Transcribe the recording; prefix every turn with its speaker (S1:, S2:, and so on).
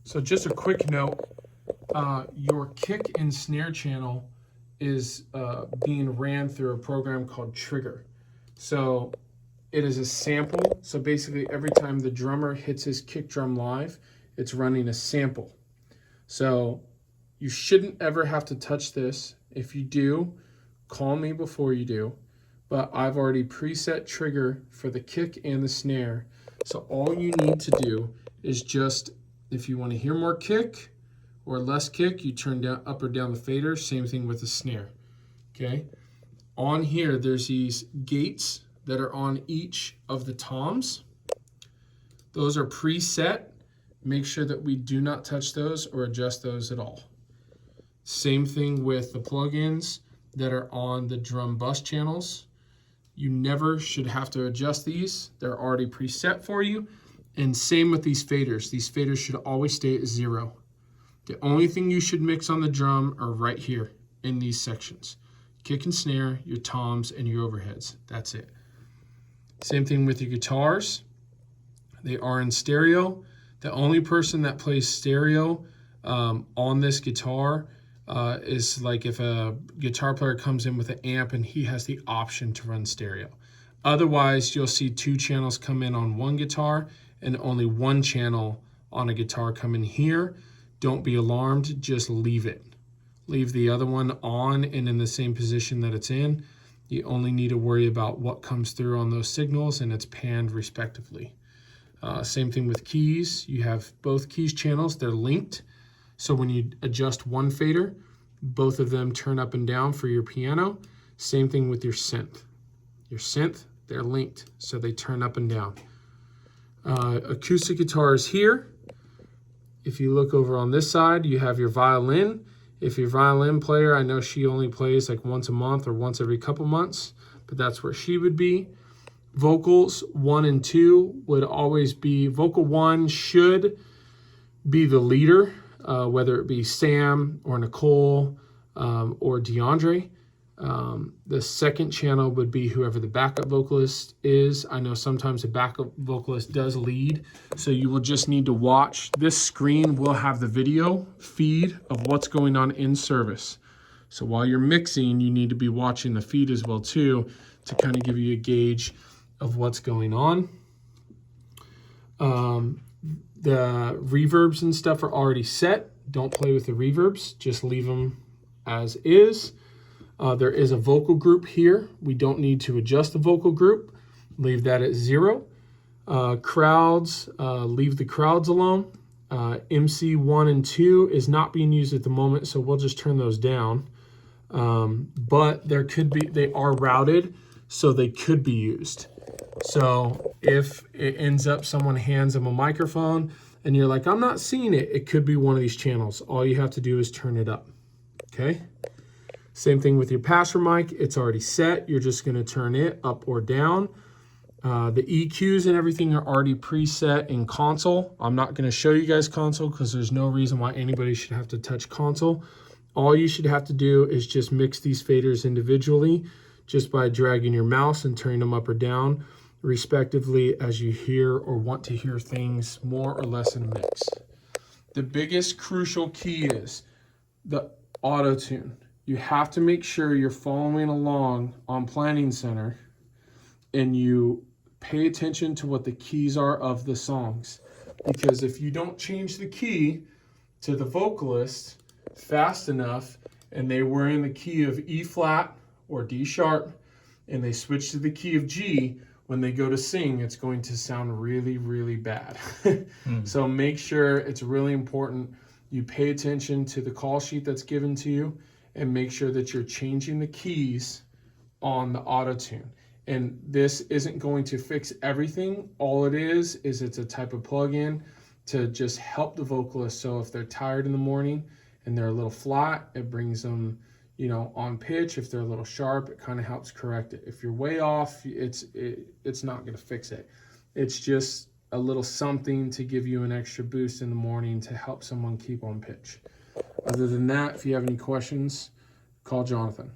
S1: So just a quick note, your kick and snare channel is being ran through a program called Trigger. So it is a sample. So basically every time the drummer hits his kick drum live, it's running a sample. So you shouldn't ever have to touch this. If you do, call me before you do. But I've already preset Trigger for the kick and the snare. So all you need to do is just, if you want to hear more kick or less kick, you turn down up or down the fader. Same thing with the snare. Okay. On here, there's these gates that are on each of the toms. Those are preset. Make sure that we do not touch those or adjust those at all. Same thing with the plugins that are on the drum bus channels. You never should have to adjust these. They're already preset for you. And same with these faders. These faders should always stay at 0. The only thing you should mix on the drum are right here in these sections. Kick and snare, your toms, and your overheads. That's it. Same thing with your guitars. They are in stereo. The only person that plays stereo on this guitar is like if a guitar player comes in with an amp and he has the option to run stereo. Otherwise, you'll see 2 channels come in on one guitar and only 1 channel on a guitar come in here. Don't be alarmed, just leave it. Leave the other one on and in the same position that it's in. You only need to worry about what comes through on those signals and it's panned respectively. Same thing with keys. You have both keys channels, they're linked. So when you adjust one fader, both of them turn up and down for your piano. Same thing with your synth. Your synth, they're linked, so they turn up and down. Acoustic guitar is here. If you look over on this side, you have your violin. If your violin player, I know she only plays like once a month or once every couple months, but that's where she would be. Vocals 1 and 2 would always be, vocal 1 should be the leader, whether it be Sam or Nicole or DeAndre. The second channel would be whoever the backup vocalist is. I know sometimes the backup vocalist does lead, so you will just need to watch. This screen will have the video feed of what's going on in service. So while you're mixing, you need to be watching the feed as well too, to kind of give you a gauge of what's going on. The reverbs and stuff are already set. Don't play with the reverbs, just leave them as is. There is a vocal group here. We don't need to adjust the vocal group. Leave that at 0. Crowds, leave the crowds alone. MC 1 and 2 is not being used at the moment, so we'll just turn those down. But there could be, they are routed, so they could be used. So if it ends up someone hands them a microphone and you're like, I'm not seeing it, it could be one of these channels. All you have to do is turn it up, okay? Same thing with your passer mic. It's already set. You're just gonna turn it up or down. The EQs and everything are already preset in console. I'm not gonna show you guys console because there's no reason why anybody should have to touch console. All you should have to do is just mix these faders individually just by dragging your mouse and turning them up or down, respectively, as you hear or want to hear things more or less in a mix. The biggest crucial key is the auto tune. You have to make sure you're following along on Planning Center and you pay attention to what the keys are of the songs. Because if you don't change the key to the vocalist fast enough and they were in the key of E flat or D sharp and they switch to the key of G, when they go to sing, it's going to sound really, really bad. So make sure, it's really important, you pay attention to the call sheet that's given to you and make sure that you're changing the keys on the auto tune. And this isn't going to fix everything. All it is it's a type of plug-in to just help the vocalist. So if they're tired in the morning and they're a little flat, it brings them, you know, on pitch. If they're a little sharp, it kind of helps correct it. If you're way off, it's not going to fix it. It's just a little something to give you an extra boost in the morning to help someone keep on pitch. Other than that, if you have any questions, call Jonathan.